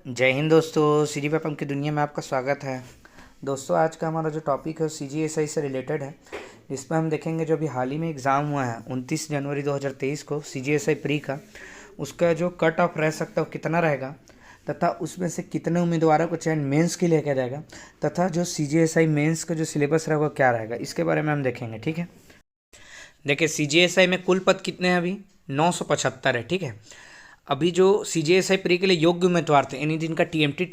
जय हिंद दोस्तों, सीरी पेपम की दुनिया में आपका स्वागत है। दोस्तों, आज का हमारा जो टॉपिक है वो CGSI से रिलेटेड है, जिसमें हम देखेंगे जो अभी हाल ही में एग्ज़ाम हुआ है 29 जनवरी 2023 को CGSI प्री का, उसका जो कट ऑफ रह सकता है वो कितना रहेगा, तथा उसमें से कितने उम्मीदवारों को चयन मेंस के लिए किया जाएगा, तथा जो CGSI मेंस का जो सिलेबस रहेगा वो क्या रहेगा, इसके बारे में हम देखेंगे। ठीक है, देखिए CGSI में कुल पद कितने हैं? अभी 975 है। ठीक है, अभी जो CGSI प्री के लिए योग्य उम्मीदवार थे, यानी जिनका टीएमटी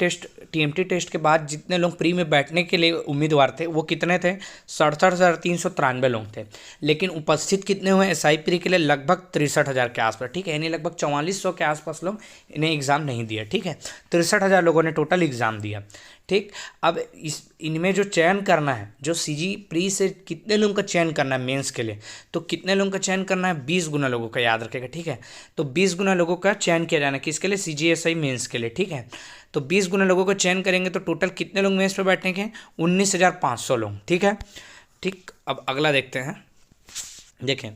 टेस्ट के बाद जितने लोग प्री में बैठने के लिए उम्मीदवार थे वो कितने थे? 67,393 लोग थे। लेकिन उपस्थित कितने हुए SI प्री के लिए? लगभग 63,000 के आसपास। ठीक है, यानी लगभग 4400 के आसपास लोग इन्हें एग्ज़ाम नहीं दिया। ठीक है, 63,000 लोगों ने टोटल एग्ज़ाम दिया। ठीक, अब इनमें जो चयन करना है, जो CG प्री से कितने लोगों का चयन करना है मेंस के लिए, तो कितने लोगों का चयन करना है? 20 गुना लोगों का, याद रखेगा। ठीक है, तो 20 गुना लोगों का चयन किया जाना है किसके लिए? CGSI मेंस के लिए। ठीक है, तो 20 गुना लोगों का चयन करेंगे तो टोटल कितने लोग मेंस पे बैठेंगे? 19,500 लोग। ठीक है, ठीक, अब अगला देखते हैं। देखें,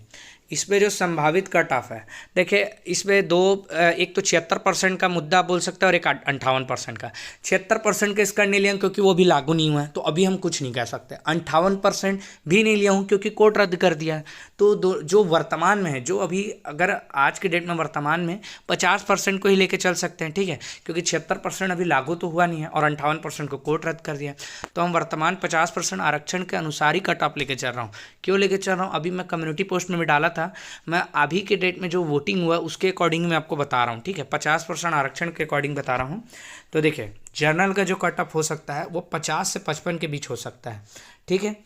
इसमें जो संभावित कट ऑफ है, देखिए इसमें दो, एक तो 76% का मुद्दा बोल सकते हैं और एक 58% का। 76% का इसका नहीं लिया क्योंकि वो भी लागू नहीं हुआ है, तो अभी हम कुछ नहीं कह सकते। 58% भी नहीं लिया हूँ क्योंकि कोर्ट रद्द कर दिया है। तो जो वर्तमान में है, जो अभी अगर आज के डेट में वर्तमान में 50% को ही लेके चल सकते हैं। ठीक है, क्योंकि 76% अभी लागू तो हुआ नहीं है और 58% को कोर्ट रद्द कर दिया, तो हम वर्तमान 50% आरक्षण के अनुसार ही कट ऑफ लेके चल रहा हूँ। क्यों लेके चल रहा हूँ? अभी मैं कम्युनिटी पोस्ट में भी डाला था, मैं अभी के डेट में जो वोटिंग हुआ उसके अकॉर्डिंग मैं आपको बता रहा हूँ। ठीक है, 50% आरक्षण के अकॉर्डिंग बता रहा हूँ। तो देखिए, जनरल का जो कट ऑफ हो सकता है वो 50 से 55 के बीच हो सकता है। ठीक है,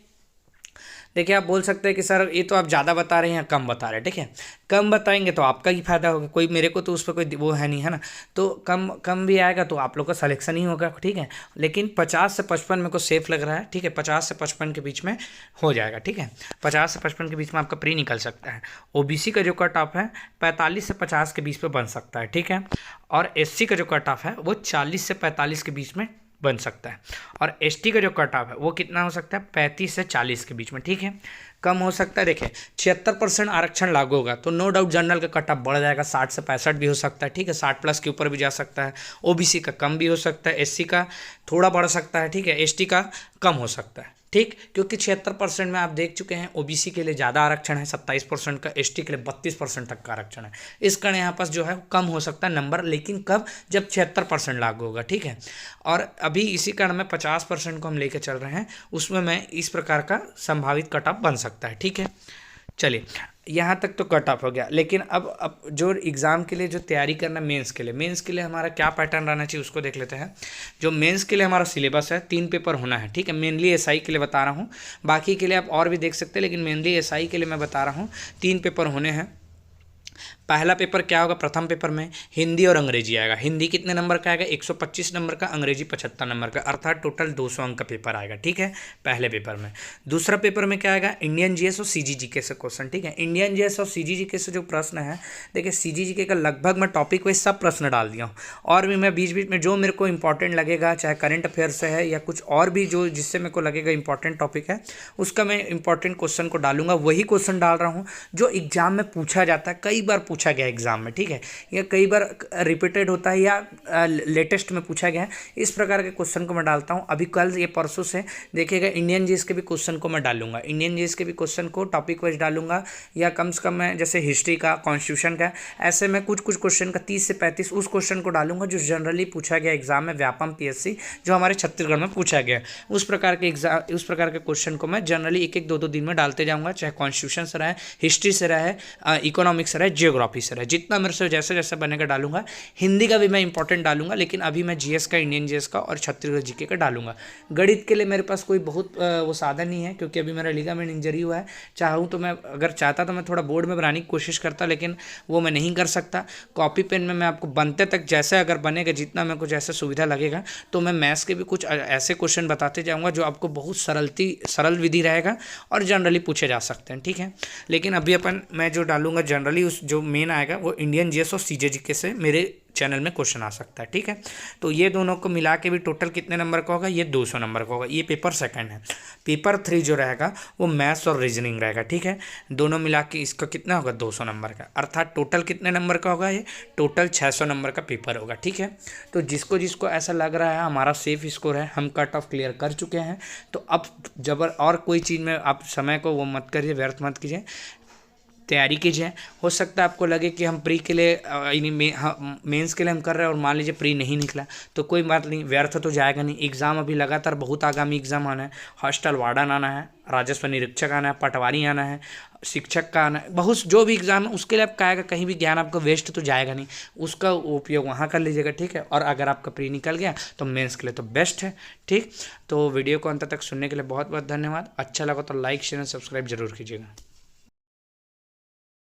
देखिए आप बोल सकते हैं कि सर ये तो आप ज़्यादा बता रहे हैं या कम बता रहे हैं। ठीक है, कम बताएंगे तो आपका ही फायदा होगा, कोई मेरे को तो उस पर कोई वो है नहीं, है ना। तो कम कम भी आएगा तो आप लोग का सिलेक्शन ही होगा। ठीक है, लेकिन 50 से 55 मेरे को सेफ लग रहा है। ठीक है, 50 से 55 के बीच में हो जाएगा। ठीक है, 50 से 55 के बीच में आपका प्री निकल सकता है। OBC का जो कट ऑफ है 45 से 50 के बीच में बन सकता है। ठीक है, और SC का जो कट ऑफ है वो 40 से 45 के बीच में बन सकता है, और ST का जो कट ऑफ है वो कितना हो सकता है? 35 से 40 के बीच में। ठीक है, कम हो सकता है। देखिए 76% आरक्षण लागू होगा तो नो डाउट जनरल का कट ऑफ बढ़ जाएगा, 60 से 65 भी हो सकता है। ठीक है, 60 प्लस के ऊपर भी जा सकता है। OBC का कम भी हो सकता है, SC का थोड़ा बढ़ सकता है। ठीक है, ST का कम हो सकता है। ठीक, क्योंकि 76% में आप देख चुके हैं OBC के लिए ज़्यादा आरक्षण है 27% का, ST के लिए 32% तक का आरक्षण है। इस कारण यहाँ पास जो है कम हो सकता है नंबर, लेकिन कब? जब 76% लागू होगा। ठीक है, और अभी इसी कारण में 50% को हम लेकर चल रहे हैं, उसमें मैं इस प्रकार का संभावित कट ऑफ बन सकता है। ठीक है, चलिए यहाँ तक तो कट ऑफ हो गया, लेकिन अब जो एग्ज़ाम के लिए जो तैयारी करना मेंस के लिए हमारा क्या पैटर्न रहना चाहिए उसको देख लेते हैं। जो मेंस के लिए हमारा सिलेबस है 3 पेपर होना है। ठीक है, मेनली SI के लिए बता रहा हूँ, बाकी के लिए आप और भी देख सकते हैं, लेकिन मेनली SI के लिए मैं बता रहा हूँ 3 पेपर होने हैं। पहला पेपर क्या होगा? प्रथम पेपर में हिंदी और अंग्रेजी आएगा। हिंदी कितने नंबर का आएगा? 125 नंबर का, अंग्रेजी 75 नंबर का, अर्थात टोटल 200 अंक का पेपर आएगा। ठीक है, पहले पेपर में। दूसरा पेपर में क्या आएगा? इंडियन GS और CGGK से क्वेश्चन। ठीक है, इंडियन GS और CGGK से जो प्रश्न है, देखिए CGGK का लगभग मैं टॉपिक वाइज सब प्रश्न डाल दिया हूँ, और भी मैं बीच बीच में जो मेरे को इंपॉर्टेंट लगेगा, चाहे करंट अफेयर से है या कुछ और भी जो जिससे मेरे को लगेगा इंपॉर्टेंट टॉपिक है, उसका मैं इंपॉर्टेंट क्वेश्चन को डालूंगा। वही क्वेश्चन डाल रहा हूँ जो एग्जाम में पूछा जाता है, कई बार पूछा गया एग्जाम में। ठीक है, या कई बार रिपीटेड होता है या लेटेस्ट में पूछा गया है, इस प्रकार के क्वेश्चन को मैं डालता हूं। अभी कल ये परसों से देखिएगा इंडियन GS के भी क्वेश्चन को मैं डालूंगा, इंडियन GS के भी क्वेश्चन को टॉपिक वाइज डालूंगा, या कम से कम मैं जैसे हिस्ट्री का, कॉन्स्टिट्यूशन का, ऐसे मैं कुछ क्वेश्चन का 30 से 35 उस क्वेश्चन को डालूंगा जो जनरली पूछा गया एग्जाम में, व्यापम PSC जो हमारे छत्तीसगढ़ में पूछा गया, उस प्रकार के क्वेश्चन को मैं जनरली एक एक दो दिन में डालते जाऊँगा, चाहे कॉन्स्टिट्यूशन से रहे, हिस्ट्री से रहे, इकोनॉमिक्स से रहे, जियोग्राफी से रहे, जितना मेरे से जैसे जैसे बनेगा डालूंगा। हिंदी का भी मैं इंपॉर्टेंट डालूंगा, लेकिन अभी मैं GS का, इंडियन GS का और छत्तीसगढ़ GK का डालूंगा। गणित के लिए मेरे पास कोई बहुत वो साधन नहीं है, क्योंकि अभी मेरा लिगामेंट इंजरी हुआ है। चाहूँ तो मैं, अगर चाहता तो मैं थोड़ा बोर्ड में बनाने की कोशिश करता, लेकिन वो मैं नहीं कर सकता। कॉपी पेन में मैं आपको बनते तक जैसे अगर बनेगा, जितना मेरे को जैसे सुविधा लगेगा, तो मैं मैथ्स के भी कुछ ऐसे क्वेश्चन बताते जाऊँगा जो आपको बहुत सरल विधि रहेगा और जनरली पूछे जा सकते हैं। ठीक है, लेकिन अभी मैं जो डालूंगा जनरली उस जो मेन आएगा वो इंडियन जीएस और सीजेजीके से मेरे चैनल में क्वेश्चन आ सकता है, ठीक है। तो ये दोनों को मिला के भी टोटल कितने नंबर का होगा, ये 200 नंबर का होगा। ये पेपर सेकंड है। पेपर 3 जो रहेगा वो मैथ्स और रीजनिंग रहेगा, ठीक है। दोनों मिला के इसका कितना होगा, 200 नंबर का, अर्थात टोटल कितने नंबर का होगा, ये टोटल 600 नंबर का पेपर होगा, ठीक है। तो जिसको जिसको ऐसा लग रहा है हमारा सेफ स्कोर है, हम कट ऑफ क्लियर कर चुके हैं, तो अब और कोई चीज़ में आप समय को वो मत करिए, व्यर्थ मत कीजिए, तैयारी कीजिए। हो सकता है आपको लगे कि हम प्री के लिए मेंस के लिए हम कर रहे हैं और मान लीजिए प्री नहीं निकला, तो कोई बात नहीं, व्यर्थ तो जाएगा नहीं। एग्ज़ाम अभी लगातार बहुत आगामी एग्ज़ाम आना है। हॉस्टल वार्डन आना है, राजस्व निरीक्षक आना है, पटवारी आना है, शिक्षक का आना है, बहुत जो भी एग्ज़ाम है उसके लिए आपका आएगा। कहीं भी ज्ञान आपका वेस्ट तो जाएगा नहीं, उसका उपयोग वहाँ कर लीजिएगा, ठीक है। और अगर आपका प्री निकल गया तो मेंस के लिए तो बेस्ट है, ठीक। तो वीडियो को अंत तक सुनने के लिए बहुत बहुत धन्यवाद। अच्छा लगा तो लाइक शेयर और सब्सक्राइब जरूर कीजिएगा।